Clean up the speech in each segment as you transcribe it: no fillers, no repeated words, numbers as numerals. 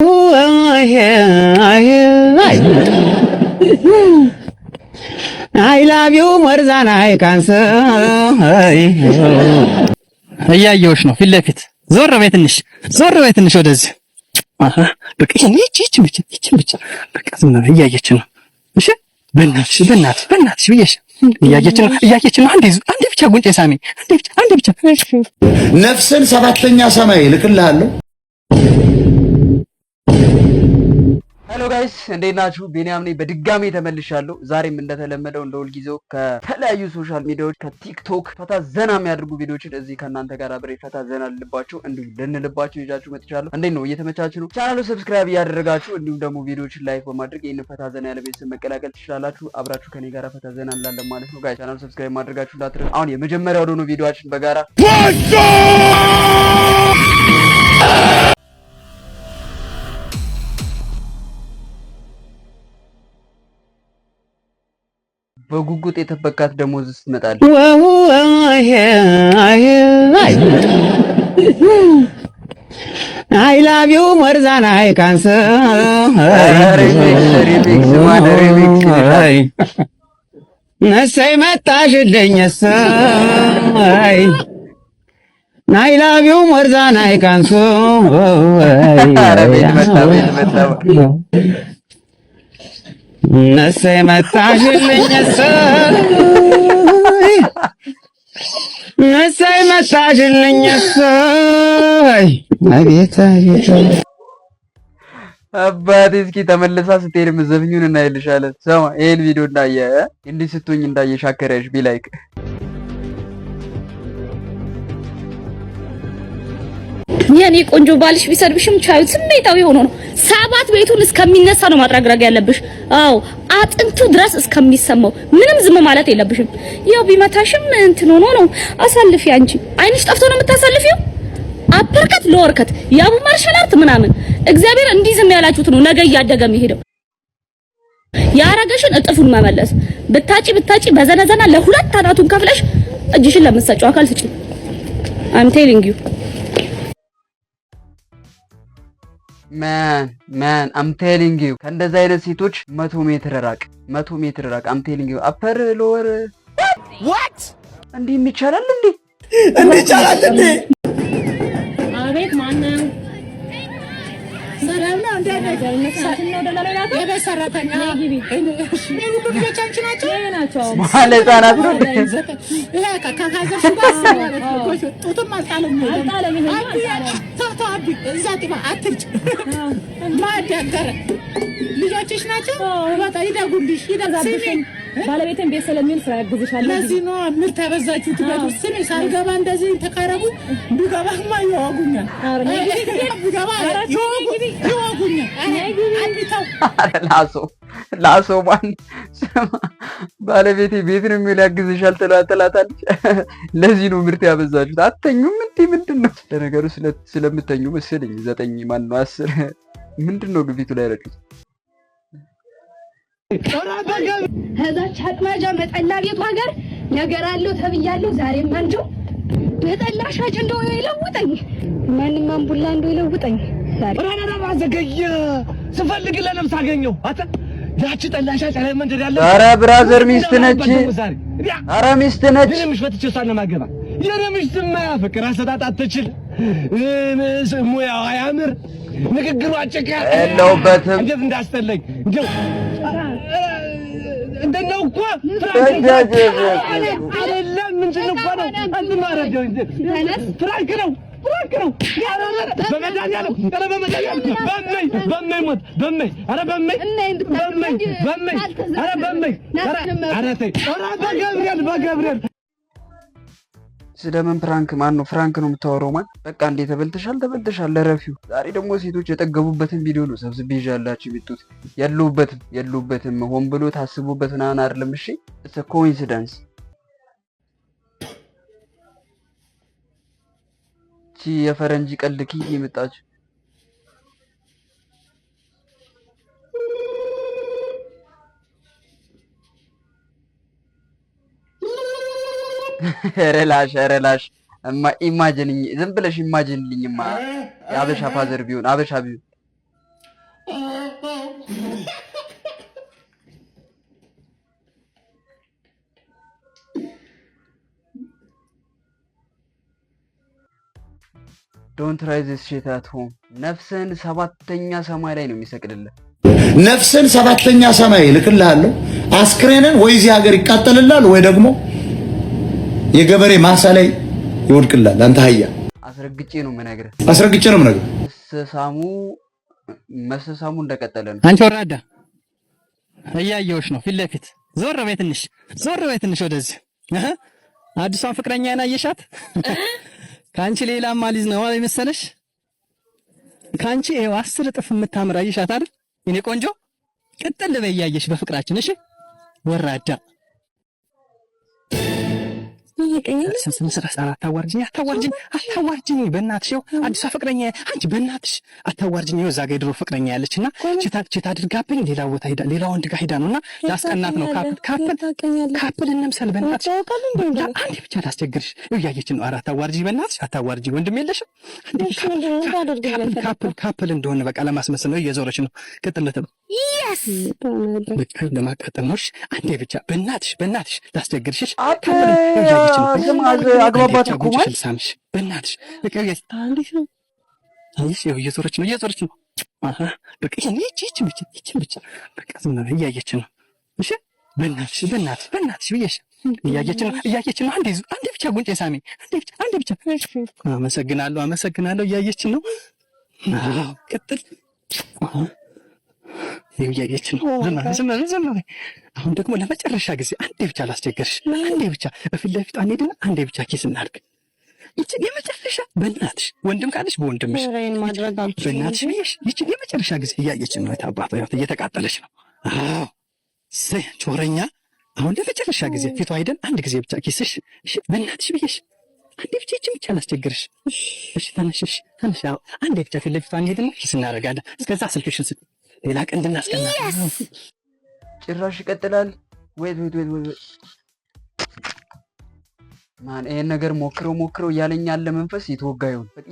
I love you more than I can say. እያየሁሽ ነው ፊት ለፊት ዞር በይ ትንሽ ወደዚህ በቃ ይቺ ብቻ በቃ ዝም ብለህ እያየች ነው። እሺ በእናትሽ ብዬሽ እያየች ነው። አንዴ ብቻ ጉንጬ ሳሚ፣ አንዴ ብቻ ነፍስን ሰባተኛ ሰማይ ልክልሃለሁ። ሄሎ ጋይስ እንዴት ናችሁ? ቢኒያም ነኝ። በድጋሚ ተመልሻለሁ። ዛሬም እንደተለመደው እንደሁልጊዜው ከተለያዩ ሶሻል ሚዲያዎች ከቲክቶክ ፈታ ዘና የሚያደርጉ ቪዲዮዎችን እዚህ ከእናንተ ጋር አብሬ ፈታ ዘና ልልባችሁ እንዲሁም ልንልባችሁ ይዣችሁ መጥቻለሁ። እንዴት ነው እየተመቻችሁ ነው? ቻናሉ ሰብስክራይብ እያደረጋችሁ እንዲሁም ደግሞ ቪዲዮዎችን ላይክ በማድረግ ይህን ፈታ ዘና ያለ ቤተሰብ መቀላቀል ትችላላችሁ። አብራችሁ ከኔ ጋር ፈታ ዘና እንላለን ማለት ነው። ጋይስ ቻናሉ ሰብስክራይብ ማድረጋችሁ እንዳትረሱ። አሁን የመጀመሪያው ወደ ነው ቪዲዮአችን በጋራ በጉጉት የተበካት ደሞዝ ትመጣለች። I love you more than I can say. ነሰይ መጣሽልኝ እሰይ I love you more than I can say. ነሰይ መጣሽልኝ እሰይ አቤት አባቴ እስኪ ተመልሳ ስትሄድ ምዘፍኙን እናይልሻለን። ሰማ ይሄን ቪዲዮ እንዳየ እንዲህ ስትሆኝ እንዳየ ሻከረሽ ቢላይክ የኔ ቆንጆ ባልሽ ቢሰድብሽም ቻዩ ስሜታዊ ሆኖ ነው። ሰባት ቤቱን እስከሚነሳ ነው ማጥራግራግ ያለብሽ። አዎ አጥንቱ ድረስ እስከሚሰማው ምንም ዝም ማለት የለብሽም። ያው ቢመታሽም እንትን ሆኖ ነው አሳልፊ። አንቺ አይንሽ ጠፍቶ ነው የምታሳልፊው። አፐርከት ለወርከት ያቡ ማርሻላርት ምናምን እግዚአብሔር እንዲህ ዝም ያላችሁት ነው ነገ እያደገ የሚሄደው። ያረገሽን እጥፉን መመለስ ብታጪ በዘነዘና ለሁለት አናቱን ከፍለሽ እጅሽን ለምትሰጪው አካል ስጪ። I'm telling you man I'm telling you ከእንደዚህ አይነት ሴቶች 100 ሜትር ራቅ I'm telling you upper lower what እንዴ ይቻላል እንዴ አቤት ማነው ሰላም ነው እንዴ ነው ደላላ የበሰራተኛ ግቢ እሺ ሁሉ ልጆቻንቺ ናቸው ማለት አናት ነው ይሄ ካካዘሽ ባስ ማለት ነው ጡቱም አልጣለም ታታቢ እዛት አትርጭ ማዳገረ ልጆችሽ ናቸው ወጣ ይደጉልሽ ይደጋብሽን ባለቤቴን ቤት ስለሚል ስራ ያግዝሻል። ለዚህ ነው ምርት ያበዛችሁ ትበቱ ስሜ ሳልገባ እንደዚህ ተካረጉ ቢገባማ ይዋጉኛል። ይዋጉኛል። አንዲታው ላሶ ማን ባለቤቴ ቤት ነው የሚል ያግዝሻል ትላታለች። ለዚህ ነው ምርት ያበዛችሁት። አተኙም እንዴ ምንድነው? ለነገሩ ስለምተኙ መሰለኝ 9 ማን ነው 10 ምንድነው ግቢቱ ላይ ረጩት ከዛች አጥማጃ መጠላ ቤቱ ሀገር ነገር አለው ተብያለሁ። ዛሬም አንጆ በጠላ ሻጭ እንደው ይለውጠኝ ማንንም አምቡላ እንደው ይለውጠኝ። ዛሬ ወራና ማዘገየ ስፈልግ ለነፍስ አገኘው አታ ያቺ ጠላ ሻጭ ላይ መንደር ያለው ኧረ ብራዘር ሚስት ነች። ኧረ ሚስት ነች። ምንሽ ፈትቼ ሳነ ማገባ የረምሽ ስማያ ፍቅር አሰጣጣት ትችል ሙያው አያምር ንግግሩ አጨቃ የለውበትም እንዴት እንዳስተለኝ እንደው እንደው እኮ አይደለም ምንድነው እኮ ነው አንተ ማረደው ፍራንክ ነው በመድኃኒዓለም ኧረ በመድኃኒዓለም በመይ ሞት በመይ ኧረ በመይ ኧረ በመይ ኧረ ተይ ኧረ በገብርኤል ስለምን ፕራንክ ማን ነው ፍራንክ ነው የምታወራው? ማን በቃ እንዴ ተበልተሻል ለረፊው። ዛሬ ደግሞ ሴቶች የጠገቡበትን ቪዲዮ ነው ሰብስቤ ይዣላችሁ የመጡት። የሉበትም ሆን ብሎ ታስቡበት ምናምን አይደለም። እሺ it's a coincidence። የፈረንጅ ቀልድ ኪ የመጣች ረላሽ ኢማጂን ዝም ብለሽ ኢማጂንልኝማ የአበሻ ፋዘር ቢሆን አበሻ ቢሆን ዶንት ትራይ ዚስ ሺት አት ሆም። ነፍስን ሰባተኛ ሰማይ ላይ ነው የሚሰቅልልህ። ነፍስን ሰባተኛ ሰማይ ልክልሃለሁ። አስክሬንን ወይ እዚህ ሀገር ይቃጠልላል ወይ ደግሞ የገበሬ ማሳ ላይ ይወድቅላል። አንተ ሀያ አስረግጬ ነው የምነግርህ። መሰሳሙ እንደቀጠለ ነው። አንቺ ወራዳ እያየሁሽ ነው ፊት ለፊት። ዞር በይ ትንሽ፣ ዞር በይ ትንሽ ወደዚህ። አዲሷን ፍቅረኛዬን አየሻት? ካንቺ ሌላ ማሊዝ ነው አይመሰለሽ? ካንቺ ይሄው 10 እጥፍ የምታምር አየሻት አይደል? እኔ ቆንጆ ቅጥል በይ እያየሽ በፍቅራችን። እሺ ወራዳ አታዋርጅኝ በእናትሽ። ይኸው አዲሷ ፍቅረኛ አንቺ በእናትሽ አታዋርጅኝ። ይኸው እዛ ጋ የድሮ ፍቅረኛ ያለችና ቼት አድርጋብኝ ሌላ ቦታ ሄዳ ሌላ ወንድ ጋር ሄዳ ነውና ላስቀናት ነው። ካፕል እንምሰል በእናትሽ። አንዴ ብቻ ላስቸግርሽ። ይኸው እያየችን ነው። ኧረ አታዋርጅኝ በእናትሽ አታዋርጅኝ። ወንድም የለሽም? ካፕል እንደሆነ በቃ ለማስመሰል ነው። እየዞረች ነው። ቅጥልት ነው በቃ ለማቃጠል ነው። አንዴ ብቻ በእናትሽ ላስቸግርሽ። አግባባት እኮ ማለት ሳምሽ በእናትሽ በቃ እየዞረች ነው። አሃ በቃ ይቺ ብቻ በቃ ዝም ብላ እያየች ነው። እሺ በእናትሽ ብዬሽ እያየች ነው። አንዴ ብቻ ጉንጬ ሳሚ። አንዴ ብቻ። አመሰግናለሁ። እያየችን ነው። ቀጥል። እያየች ነው። ዝም በይ። አሁን ደግሞ ለመጨረሻ ጊዜ አንዴ ብቻ ላስቸገርሽ። አንዴ ብቻ በፊት ለፊቷ እንሄድና አንዴ ብቻ ኪስ እናድርግ። ይቺን የመጨረሻ በእናትሽ ወንድም ካለሽ በወንድምሽ በእናትሽ ብዬሽ ይቺን የመጨረሻ ጊዜ እያየችን ነው። የታባቷ እየተቃጠለች ነው። አዎ ቾረኛ። አሁን ለመጨረሻ ጊዜ ፊቷ ሄደን አንድ ጊዜ ብቻ ኪስሽ። እሺ በእናትሽ ብዬሽ አንዴ ብቻ ይቺን ብቻ ላስቸግርሽ። እሺ ተነሽ። አዎ አንዴ ብቻ ፊት ለፊቷ እንሄድና ኪስ እናደርጋለን። እስከዛ ስልክሽን ስጥ። ሌላ ቀን እንድናስቀና ጭራሽ ይቀጥላል። ወይት ማን ይሄን ነገር ሞክረው እያለኝ ያለ መንፈስ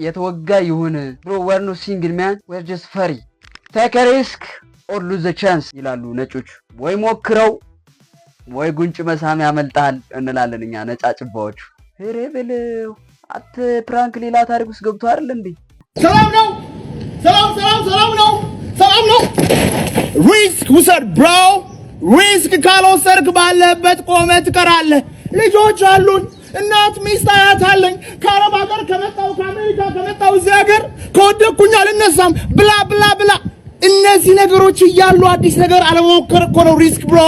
የተወጋ ይሁን ብሮ we're not single man we're just furry take a risk or lose the chance ይላሉ ነጮች። ወይ ሞክረው ወይ ጉንጭ መሳም ያመልጣል እንላለን እኛ ነጫጭባዎቹ። ሄሬ በለው አት ፕራንክ ሌላ ታሪክ ውስጥ ገብቶ አይደል እንዴ? ሰላም ነው። ሪስክ ውሰድ ብሮ። ሪስክ ካልወሰድክ ባለበት ቆመህ ትቀራለህ። ልጆች አሉን፣ እናት ሚስት አያት አለኝ። ከአረብ ሀገር ከመጣሁ ከአሜሪካ ከመጣሁ እዚህ ሀገር ከወደቅኩኝ አልነሳም ብላ። እነዚህ ነገሮች እያሉ አዲስ ነገር አለመሞከር እኮ ነው ሪስክ ብሮ።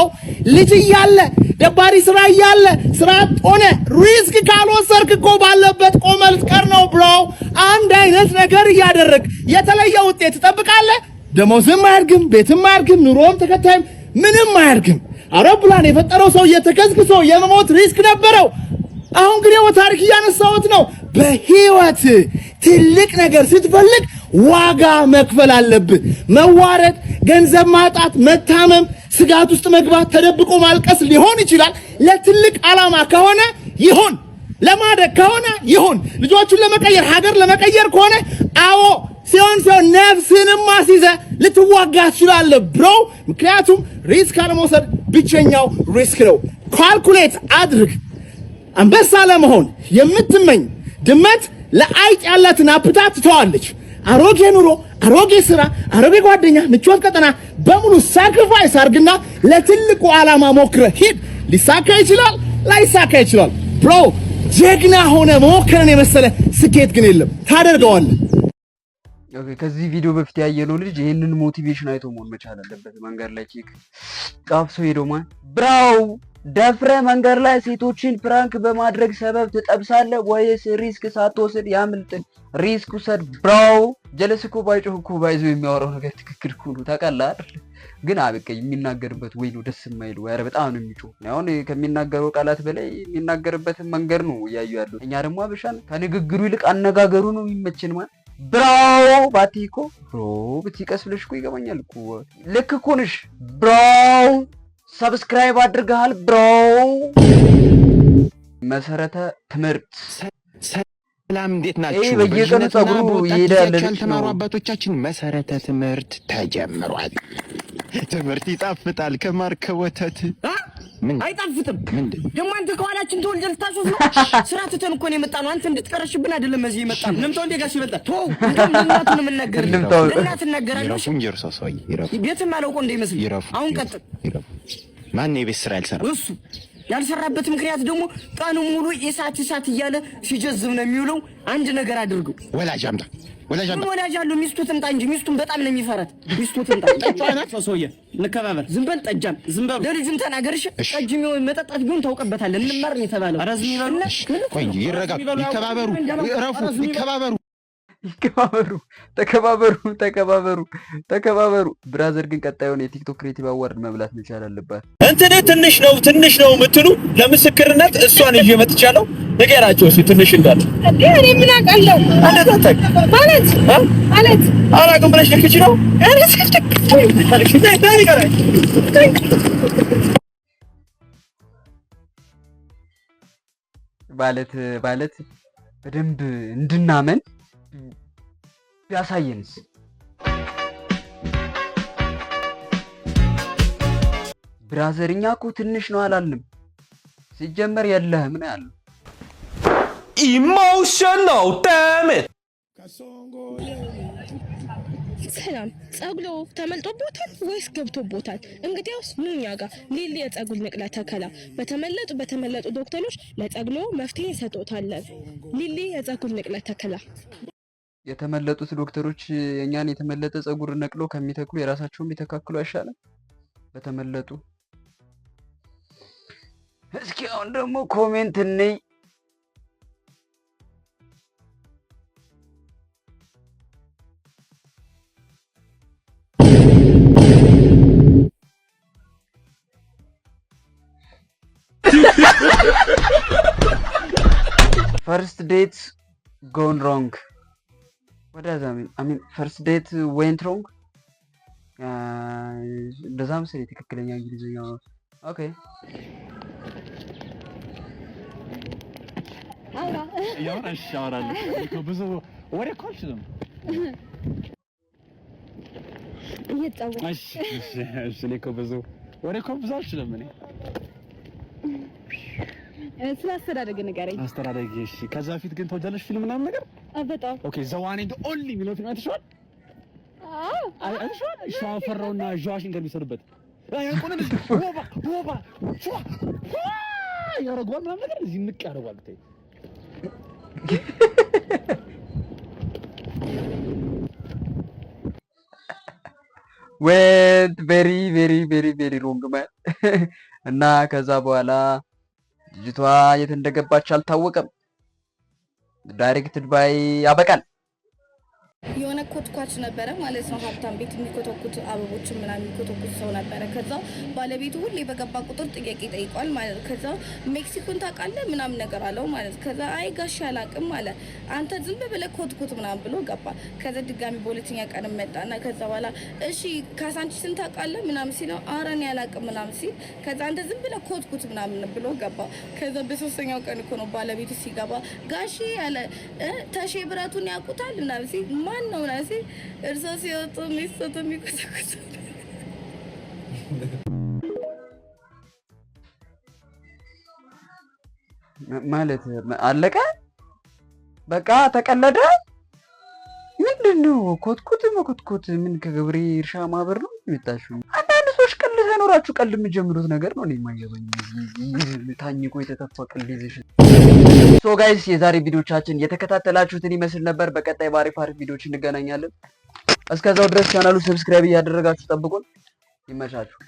ልጅ እያለ ደባሪ ስራ እያለ ስራ ሆነ ሪስክ ካልወሰድክ እኮ ባለበት ቆመህ ልትቀር ነው ብሮ። አንድ አይነት ነገር እያደረግ የተለየ ውጤት ትጠብቃለህ። ደሞዝም አያድግም፣ ቤትም አያድግም፣ ኑሮም ተከታይም ምንም አያድግም። አውሮፕላን የፈጠረው ሰው የተከስክሶ የመሞት ሪስክ ነበረው። አሁን ግን የው ታሪክ እያነሳሁት ነው። በህይወት ትልቅ ነገር ስትፈልግ ዋጋ መክፈል አለብህ። መዋረድ፣ ገንዘብ ማጣት፣ መታመም፣ ስጋት ውስጥ መግባት፣ ተደብቆ ማልቀስ ሊሆን ይችላል። ለትልቅ ዓላማ ከሆነ ይሁን፣ ለማደግ ከሆነ ይሁን፣ ልጆቹን ለመቀየር ሀገር ለመቀየር ከሆነ አዎ ሲሆን ነፍስንም አስይዘህ ልትዋጋ ትችላለህ ብሮ። ምክንያቱም ሪስክ አለመውሰድ ብቸኛው ሪስክ ነው። ካልኩሌት አድርግ። አንበሳ ለመሆን የምትመኝ ድመት ለአይጥ ያላትን አፕታት ትተዋለች። አሮጌ ኑሮ፣ አሮጌ ስራ፣ አሮጌ ጓደኛ፣ ምቾት ቀጠና በሙሉ ሳክሪፋይስ አድርግና ለትልቁ ዓላማ ሞክረህ ሂድ። ሊሳካ ይችላል፣ ላይሳካ ይችላል ብሮ። ጀግና ሆነ መሞከርን የመሰለ ስኬት ግን የለም። ታደርገዋለህ። ኦኬ ከዚህ ቪዲዮ በፊት ያየነው ልጅ ይሄንን ሞቲቬሽን አይቶ መሆን መቻል አለበት። መንገድ ላይ ኬክ ጣፍሶ ሄዶ ማን ብራው ደፍረ መንገድ ላይ ሴቶችን ፕራንክ በማድረግ ሰበብ ትጠብሳለህ ወይስ ሪስክ ሳትወስድ ያምልጥ? ሪስክ ውሰድ ብራው። ጀለስ እኮ ባይጮህ እኮ ባይዞ የሚያወራው ነገር ትክክል እኮ ነው ታውቃለህ አይደል? ግን አበቃ የሚናገርበት ወይ ነው ደስ የማይለው። ኧረ በጣም ነው የሚጮህ። አሁን ከሚናገረው ቃላት በላይ የሚናገርበትን መንገድ ነው እያዩ ያለው። እኛ ደግሞ አበሻን ከንግግሩ ይልቅ አነጋገሩ ነው የሚመችን ማለት ብራው። ባቲኮ ብሮ ብትቀስ ብለሽ እኮ ይገባኛል እኮ ልክ እኮ ነሽ ብራው። ሰብስክራይብ አድርገሃል ብራው። መሰረተ ትምህርት ሰላም እንዴት ናችሁ? በየቀኑ ጸጉሩ ይሄዳል። ያልተማሩ አባቶቻችን መሰረተ ትምህርት ተጀምሯል። ትምህርት ይጣፍጣል ከማር ከወተት። ምን አይጣፍጥም? ምንድን ደግሞ አንተ ከኋላችን ተወልደህ ልታሾፍ ነው? ስራ ትተን እኮ ነው የመጣነው። አንተ እንድትቀረሽብን አይደለም እዚህ የመጣነው። ልምታው እንደ ጋሽ ይበልጣል። ተው እንደውም እናቱ ነው የምናገርልህ። እናት እናገራለሁ። ይረፉ ሰውዬ ይረፉ። ቤትም አላውቀው እንደይመስል። አሁን ቀጥል። ማን ነው የቤት ስራ ያልሰራ? እሱ ያልሰራበት ምክንያት ደግሞ ቀኑ ሙሉ እሳት እያለ ሲጀዝብ ነው የሚውለው። አንድ ነገር አድርገው። ወላጅ አምጣ። ወላጅ አለው። ሚስቱ ትምጣ እንጂ ሚስቱን በጣም ነው የሚፈራት። ሚስቱ ትምጣ። ጠጫናት ሰውዬ እንከባበር። ዝም በል ጠጃም፣ ዝም በል ለልጁም ተናገርሽ። ጠጅ የሚሆን መጠጣት ቢሆን ታውቀበታለህ። እንማር ነው የተባለው። ኧረ ዝም ይበሉና ቆይ ይረጋሉ። ይከባበሩ፣ እረፉ፣ ይከባበሩ። ተከባበሩ። ብራዘር ግን ቀጣዩን የቲክቶክ ክሬቲቭ አዋርድ መብላት መቻል አለባት። እንትን ትንሽ ነው የምትሉ ለምስክርነት እሷን ይዤ መጥቻለሁ። ንገራቸው እስኪ ትንሽ እንዳለ እኔ ምን አውቃለሁ? ማለት አላውቅም ብለሽ ልክች ነው ማለት በደንብ እንድናመን ያሳየንስ። ብራዘር እኛ እኮ ትንሽ ነው አላልንም። ሲጀመር የለህም ነው ያለው። ኢሞሽናል ዳሜት። ሰላም ጸጉሎ ተመልጦቦታል ወይስ ገብቶቦታል? እንግዲያውስ ኑ እኛ ጋር ሊሊ የጸጉር ንቅለ ተከላ በተመለጡ ዶክተሮች ለጸጉሎ መፍትሄ እንሰጥዎታለን። ሊሊ የጸጉር ንቅለ ተከላ። የተመለጡት ዶክተሮች የኛን የተመለጠ ጸጉር ነቅሎ ከሚተክሉ የራሳቸውን ቢተካክሉ አይሻልም? በተመለጡ እስኪ አሁን ደግሞ ኮሜንት ነይ። First dates gone wrong. What does that mean? I mean, first date went wrong. እንደዛ መሰለኝ ትክክለኛ እንግሊዝኛው ነው። ኦኬ አውራ ብዙ ወሬ እኮ አልችልም። እኔ እኮ ብዙ ወሬ እኮ ብዙ አልችልም። እኔ ስለ አስተዳደግ ንገረኝ። አስተዳደግ እሺ። ከዛ በፊት ግን ተወጃለሽ ፊልም ምናምን ነገር? በጣም ኦኬ። ዘዋን ኤንድ ኦንሊ የሚለው ፊልም አይተሽዋል? አይተሽዋል? ሻፈራውና ጆዋሽን ከሚሰሩበት ያቆነን ወባ ያረጋዋል ምናምን ነገር እዚህ ንቅ ያረጋዋል። ብታይ went very wrong man እና ከዛ በኋላ ልጅቷ የት እንደገባች አልታወቀም። ዳይሬክትድ ባይ ያበቃል። የሆነ ኮትኳች ነበረ ማለት ነው። ሀብታም ቤት የሚኮተኩት አበቦች ምናምን የሚኮተኩት ሰው ነበረ። ከዛ ባለቤቱ ሁሌ በገባ ቁጥር ጥያቄ ጠይቋል ማለት ነው። ከዛ ሜክሲኮን ታውቃለህ ምናምን ነገር አለው ማለት ነው። ከዛ አይ ጋሽ አላውቅም አለ። አንተ ዝም ብለህ ኮትኩት ምናምን ብሎ ገባ። ከዛ ድጋሚ በሁለተኛ ቀን መጣና ከዛ በኋላ እሺ ካሳንቺስን ታውቃለህ ምናምን ሲለው ኧረ እኔ አላውቅም ምናምን ሲል ከዛ አንተ ዝም ብለህ ኮትኩት ምናምን ብሎ ገባ። ከዛ በሶስተኛው ቀን እኮ ነው ባለቤቱ ሲገባ ጋሽ አለ ተሼ ብረቱን ያውቁታል ምናምን ሲል ማን ነው ናሲ እርሶ ሲወጡ ሚስቱ የሚቆሰቁስ ማለት አለቀ። በቃ ተቀለደ። ምንድነው ኮትኩት ምን ከገብሬ እርሻ ማህበር ነው የመጣሽው? አንዳንድ ሰዎች ቀልድ ሳይኖራችሁ ቀልድ የምትጀምሩት ነገር ነው። እኔ የማይገባኝ ታኝቆ የተተፋ ቀልድ ይዘሽ። ሶ ጋይስ የዛሬ ቪዲዮቻችን የተከታተላችሁትን ይመስል ነበር። በቀጣይ ባሪፍ ቪዲዮዎች እንገናኛለን። እስከዛው ድረስ ቻናሉ ሰብስክራይብ እያደረጋችሁ ጠብቁን። ይመቻችሁ።